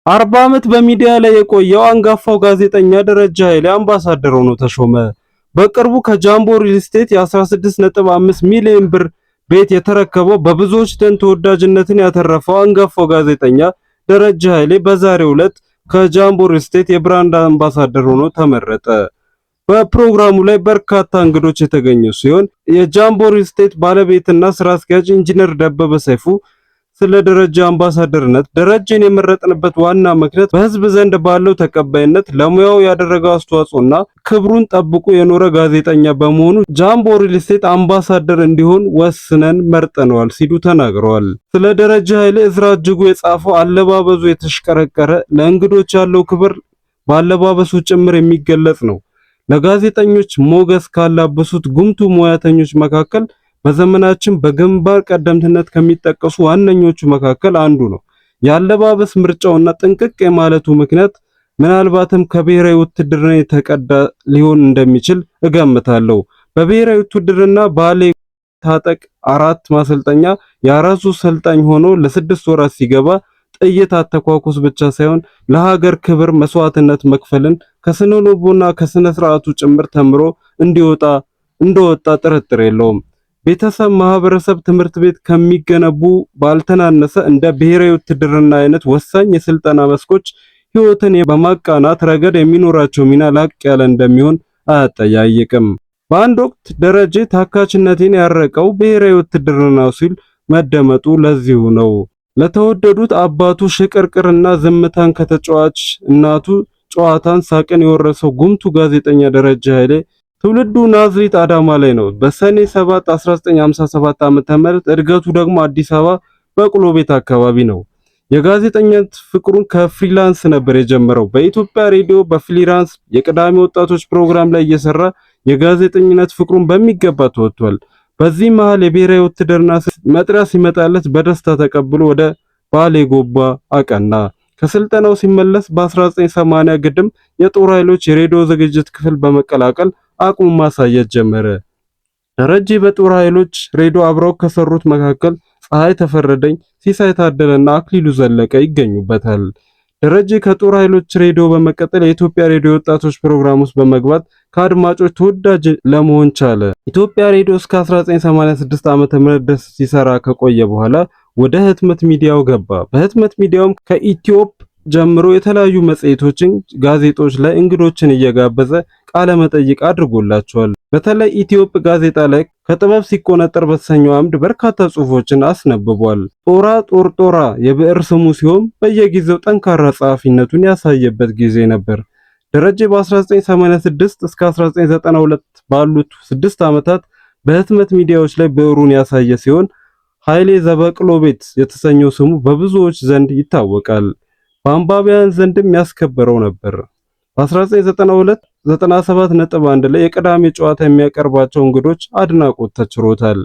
40 ዓመት በሚዲያ ላይ የቆየው አንጋፋው ጋዜጠኛ ደረጃ ኃይሌ አምባሳደር ሆኖ ተሾመ። በቅርቡ ከጃምቦ ሪል ስቴት የ16.5 ሚሊዮን ብር ቤት የተረከበው በብዙዎች ዘንድ ተወዳጅነትን ያተረፈው አንጋፋው ጋዜጠኛ ደረጃ ኃይሌ በዛሬው ዕለት ከጃምቦ ሪል ስቴት የብራንድ አምባሳደር ሆኖ ተመረጠ። በፕሮግራሙ ላይ በርካታ እንግዶች የተገኙ ሲሆን የጃምቦ ሪል ስቴት ባለቤትና ስራ አስኪያጅ ኢንጂነር ደበበ ሰይፉ ስለ ደረጃ አምባሳደርነት ደረጃን የመረጥንበት ዋና ምክንያት በህዝብ ዘንድ ባለው ተቀባይነት ለሙያው ያደረገው አስተዋጽኦና ክብሩን ጠብቆ የኖረ ጋዜጠኛ በመሆኑ ጃምቦ ሪል ስቴት አምባሳደር እንዲሆን ወስነን መርጠነዋል ሲሉ ተናግረዋል። ስለ ደረጃ ኃይሌ እዝራ እጅጉ የጻፈው አለባበሱ የተሽቀረቀረ ለእንግዶች ያለው ክብር ባለባበሱ ጭምር የሚገለጽ ነው። ለጋዜጠኞች ሞገስ ካላበሱት ጉምቱ ሙያተኞች መካከል በዘመናችን በግንባር ቀደምትነት ከሚጠቀሱ ዋነኞቹ መካከል አንዱ ነው። ያለባበስ ምርጫውና ጥንቅቅ የማለቱ ምክንያት ምናልባትም ከብሔራዊ ውትድርና የተቀዳ ሊሆን እንደሚችል እገምታለሁ። በብሔራዊ ውትድርና ባሌ ታጠቅ 4 ማሰልጠኛ የአራሱ ሰልጣኝ ሆኖ ለ6 ወራት ሲገባ ጥይት አተኳኩስ ብቻ ሳይሆን ለሀገር ክብር መስዋዕትነት መክፈልን ከስነ ልቦና ከስነ ስርዓቱ ጭምር ተምሮ እንደወጣ ጥርጥር የለውም። ቤተሰብ፣ ማህበረሰብ፣ ትምህርት ቤት ከሚገነቡ ባልተናነሰ እንደ ብሔራዊ ውትድርና አይነት ወሳኝ የስልጠና መስኮች ህይወትን በማቃናት ረገድ የሚኖራቸው ሚና ላቅ ያለ እንደሚሆን አያጠያይቅም። በአንድ ወቅት ደረጀ ታካችነቴን ያረቀው ብሔራዊ ውትድርና ሲል መደመጡ ለዚሁ ነው። ለተወደዱት አባቱ ሽቅርቅርና ዝምታን ከተጫዋች እናቱ ጨዋታን ሳቅን የወረሰው ጉምቱ ጋዜጠኛ ደረጃ ኃይሌ ትውልዱ ናዝሬት አዳማ ላይ ነው። በሰኔ 7 1957 ዓ.ም እድገቱ ደግሞ አዲስ አበባ በቅሎ ቤት አካባቢ ነው። የጋዜጠኝነት ፍቅሩን ከፍሪላንስ ነበር የጀመረው። በኢትዮጵያ ሬዲዮ በፍሪላንስ የቅዳሜ ወጣቶች ፕሮግራም ላይ እየሰራ የጋዜጠኝነት ፍቅሩን በሚገባ ተወጥቷል። በዚህ መሃል የብሔራዊ ውትድርና መጥሪያ ሲመጣለት በደስታ ተቀብሎ ወደ ባሌ ጎባ አቀና። ከስልጠናው ሲመለስ በ1980 ግድም የጦር ኃይሎች የሬዲዮ ዝግጅት ክፍል በመቀላቀል አቅሙ ማሳየት ጀመረ። ደረጀ በጦር ኃይሎች ሬዲዮ አብረው ከሰሩት መካከል ፀሐይ ተፈረደኝ፣ ሲሳይ ታደለና አክሊሉ ዘለቀ ይገኙበታል። ደረጀ ከጦር ኃይሎች ሬዲዮ በመቀጠል የኢትዮጵያ ሬዲዮ ወጣቶች ፕሮግራም ውስጥ በመግባት ከአድማጮች ተወዳጅ ለመሆን ቻለ። ኢትዮጵያ ሬዲዮ እስከ 1986 ዓ.ም ድረስ ሲሰራ ከቆየ በኋላ ወደ ህትመት ሚዲያው ገባ። በህትመት ሚዲያውም ከኢትዮፕ ጀምሮ የተለያዩ መጽሔቶችን፣ ጋዜጦች ላይ እንግዶችን እየጋበዘ ቃለ መጠይቅ አድርጎላቸዋል። በተለይ ኢትዮፕ ጋዜጣ ላይ ከጥበብ ሲቆነጠር በተሰኘው አምድ በርካታ ጽሑፎችን አስነብቧል። ጦራ የብዕር ስሙ ሲሆን በየጊዜው ጠንካራ ጸሐፊነቱን ያሳየበት ጊዜ ነበር። ደረጀ በ1986 እስከ 1992 ባሉት 6 ዓመታት በህትመት ሚዲያዎች ላይ ብዕሩን ያሳየ ሲሆን ኃይሌ ዘበቅሎ ቤት የተሰኘው ስሙ በብዙዎች ዘንድ ይታወቃል። በአንባቢያን ዘንድም ያስከበረው ነበር። በ1992 97.1 ላይ የቅዳሜ ጨዋታ የሚያቀርባቸው እንግዶች አድናቆት ተችሮታል።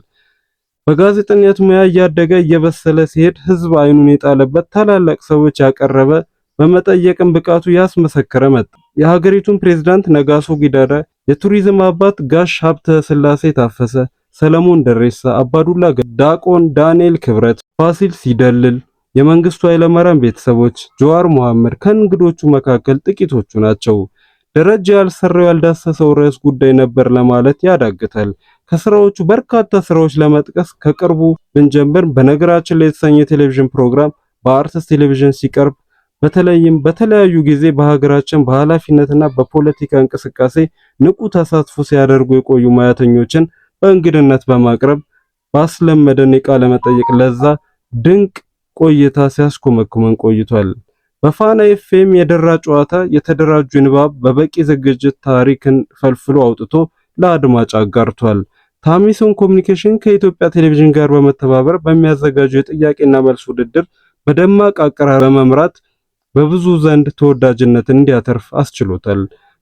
በጋዜጠኝነት ሙያ እያደገ እየበሰለ ሲሄድ ህዝብ አይኑን የጣለበት ታላላቅ ሰዎች ያቀረበ በመጠየቅም ብቃቱ ያስመሰከረ መጣ። የሀገሪቱን ፕሬዝዳንት ነጋሶ ጊዳዳ፣ የቱሪዝም አባት ጋሽ ሀብተ ስላሴ ታፈሰ፣ ሰለሞን ደሬሳ፣ አባዱላ ዳቆን፣ ዳንኤል ክብረት፣ ፋሲል ሲደልል፣ የመንግስቱ ኃይለማርያም ቤተሰቦች፣ ጀዋር መሐመድ ከእንግዶቹ መካከል ጥቂቶቹ ናቸው። ደረጃ ያልሰራው ያልዳሰሰው ርዕስ ጉዳይ ነበር ለማለት ያዳግታል። ከስራዎቹ በርካታ ስራዎች ለመጥቀስ ከቅርቡ ብንጀምር በነገራችን ላይ የተሰኘ ቴሌቪዥን ፕሮግራም በአርትስ ቴሌቪዥን ሲቀርብ በተለይም በተለያዩ ጊዜ በሀገራችን በኃላፊነትና በፖለቲካ እንቅስቃሴ ንቁ ተሳትፎ ሲያደርጉ የቆዩ ሙያተኞችን በእንግድነት በማቅረብ ባስለመደን የቃለ መጠይቅ ለዛ ድንቅ ቆይታ ሲያስኮመኩመን ቆይቷል። በፋና ኤፍኤም የደራ ጨዋታ የተደራጁ ንባብ በበቂ ዝግጅት ታሪክን ፈልፍሎ አውጥቶ ለአድማጭ አጋርቷል። ታሚሶን ኮሙኒኬሽን ከኢትዮጵያ ቴሌቪዥን ጋር በመተባበር በሚያዘጋጀው የጥያቄና መልስ ውድድር በደማቅ አቀራረብ በመምራት በብዙ ዘንድ ተወዳጅነትን እንዲያተርፍ አስችሎታል።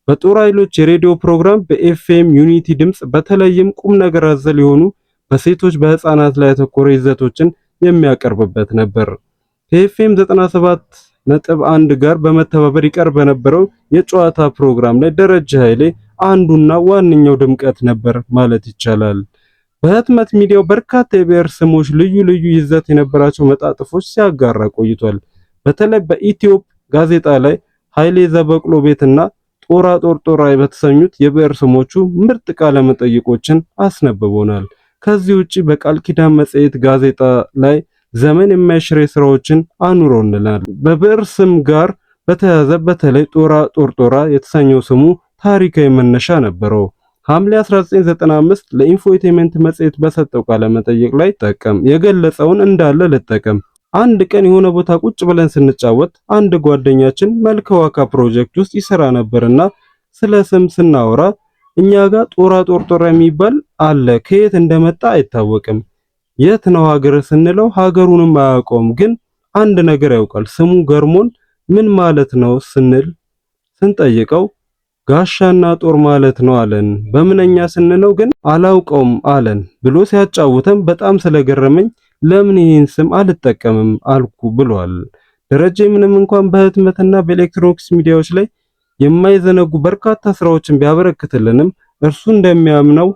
በጦር ኃይሎች የሬዲዮ ፕሮግራም በኤፍኤም ዩኒቲ ድምጽ በተለይም ቁም ነገር አዘል የሆኑ በሴቶች በህፃናት ላይ ያተኮረ ይዘቶችን የሚያቀርብበት ነበር። ከኤፍኤም 97.1 ጋር በመተባበር ይቀርብ በነበረው የጨዋታ ፕሮግራም ላይ ደረጃ ኃይሌ አንዱና ዋነኛው ድምቀት ነበር ማለት ይቻላል። በህትመት ሚዲያው በርካታ የብዕር ስሞች ልዩ ልዩ ይዘት የነበራቸው መጣጥፎች ሲያጋራ ቆይቷል። በተለይ በኢትዮፕ ጋዜጣ ላይ ኃይሌ ዘበቅሎ ቤትና ጦራ ጦርጦራ በተሰኙት የብዕር ስሞቹ ምርጥ ቃለ መጠይቆችን አስነብቦናል። ከዚህ ውጪ በቃል ኪዳን መጽሔት ጋዜጣ ላይ ዘመን የማይሽር ስራዎችን አኑሮልናል። በብዕር ስም ጋር በተያያዘ በተለይ ጦራ ጦርጦራ የተሰኘው ስሙ ታሪካዊ መነሻ ነበረው። ሐምሌ 1995 ለኢንፎቴመንት መጽሔት በሰጠው ቃለ መጠይቅ ላይ የገለጸውን እንዳለ ልጠቀም። አንድ ቀን የሆነ ቦታ ቁጭ ብለን ስንጫወት አንድ ጓደኛችን መልከዋካ ፕሮጀክት ውስጥ ይሰራ ነበርና ስለ ስም ስናወራ እኛ ጋር ጦራ ጦርጦራ የሚባል አለ፣ ከየት እንደመጣ አይታወቅም። የት ነው ሀገር ስንለው ሀገሩንም አያውቀውም፣ ግን አንድ ነገር ያውቃል። ስሙ ገርሞን ምን ማለት ነው ስንጠይቀው ጋሻና ጦር ማለት ነው አለን። በምንኛ ስንለው ግን አላውቀውም አለን ብሎ ሲያጫውተን በጣም ስለገረመኝ ለምን ይህን ስም አልጠቀምም አልኩ ብሏል። ደረጀ ምንም እንኳን በህትመትና በኤሌክትሮኒክስ ሚዲያዎች ላይ የማይዘነጉ በርካታ ስራዎችን ቢያበረክትልንም እርሱ እንደሚያምነው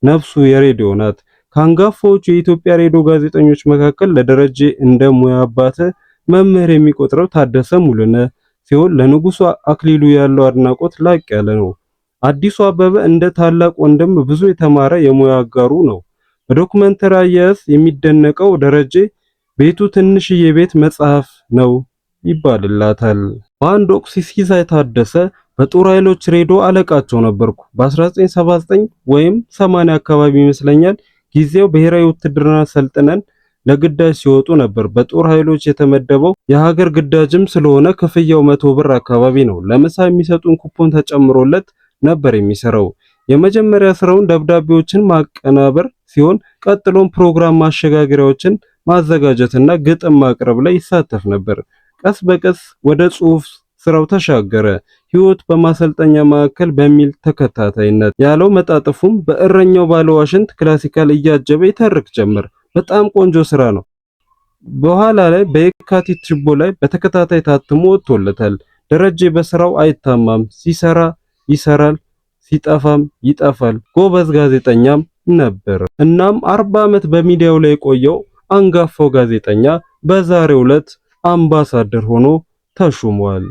ነፍሱ የሬዲዮ ናት። ከአንጋፋዎቹ የኢትዮጵያ ሬዲዮ ጋዜጠኞች መካከል ለደረጀ እንደ ሙያ አባተ መምህር የሚቆጥረው ታደሰ ሙሉነህ ሲሆን ለንጉሱ አክሊሉ ያለው አድናቆት ላቅ ያለ ነው። አዲሱ አበበ እንደ ታላቅ ወንድም ብዙ የተማረ የሙያ አጋሩ ነው። በዶክመንተሪ አያያዝ የሚደነቀው ደረጀ ቤቱ ትንሽዬ ቤት መጽሐፍ ነው ይባልላታል። በአንድ ወቅት ሲሳይ ታደሰ በጦር ኃይሎች ሬዲዮ አለቃቸው ነበርኩ። በ1979 ወይም 80 አካባቢ ይመስለኛል ጊዜው ብሔራዊ ውትድርና ሰልጥነን ለግዳጅ ሲወጡ ነበር። በጦር ኃይሎች የተመደበው የሀገር ግዳጅም ስለሆነ ክፍያው 100 ብር አካባቢ ነው። ለምሳ የሚሰጡን ኩፖን ተጨምሮለት ነበር የሚሰራው። የመጀመሪያ ስራውን ደብዳቤዎችን ማቀናበር ሲሆን ቀጥሎም ፕሮግራም ማሸጋገሪያዎችን ማዘጋጀትና ግጥም ማቅረብ ላይ ይሳተፍ ነበር። ቀስ በቀስ ወደ ጽሑፍ ስራው ተሻገረ። ህይወት በማሰልጠኛ ማዕከል በሚል ተከታታይነት ያለው መጣጥፉም በእረኛው ባለዋሽንት ክላሲካል እያጀበ ይተርክ ጀመር። በጣም ቆንጆ ስራ ነው። በኋላ ላይ በየካቲት ችቦ ላይ በተከታታይ ታትሞ ወጥቶለታል። ደረጀ በስራው አይታማም። ሲሰራ ይሰራል፣ ሲጠፋም ይጠፋል። ጎበዝ ጋዜጠኛም ነበር። እናም 40 ዓመት በሚዲያው ላይ የቆየው አንጋፋው ጋዜጠኛ በዛሬው ዕለት አምባሳደር ሆኖ ተሹሟል።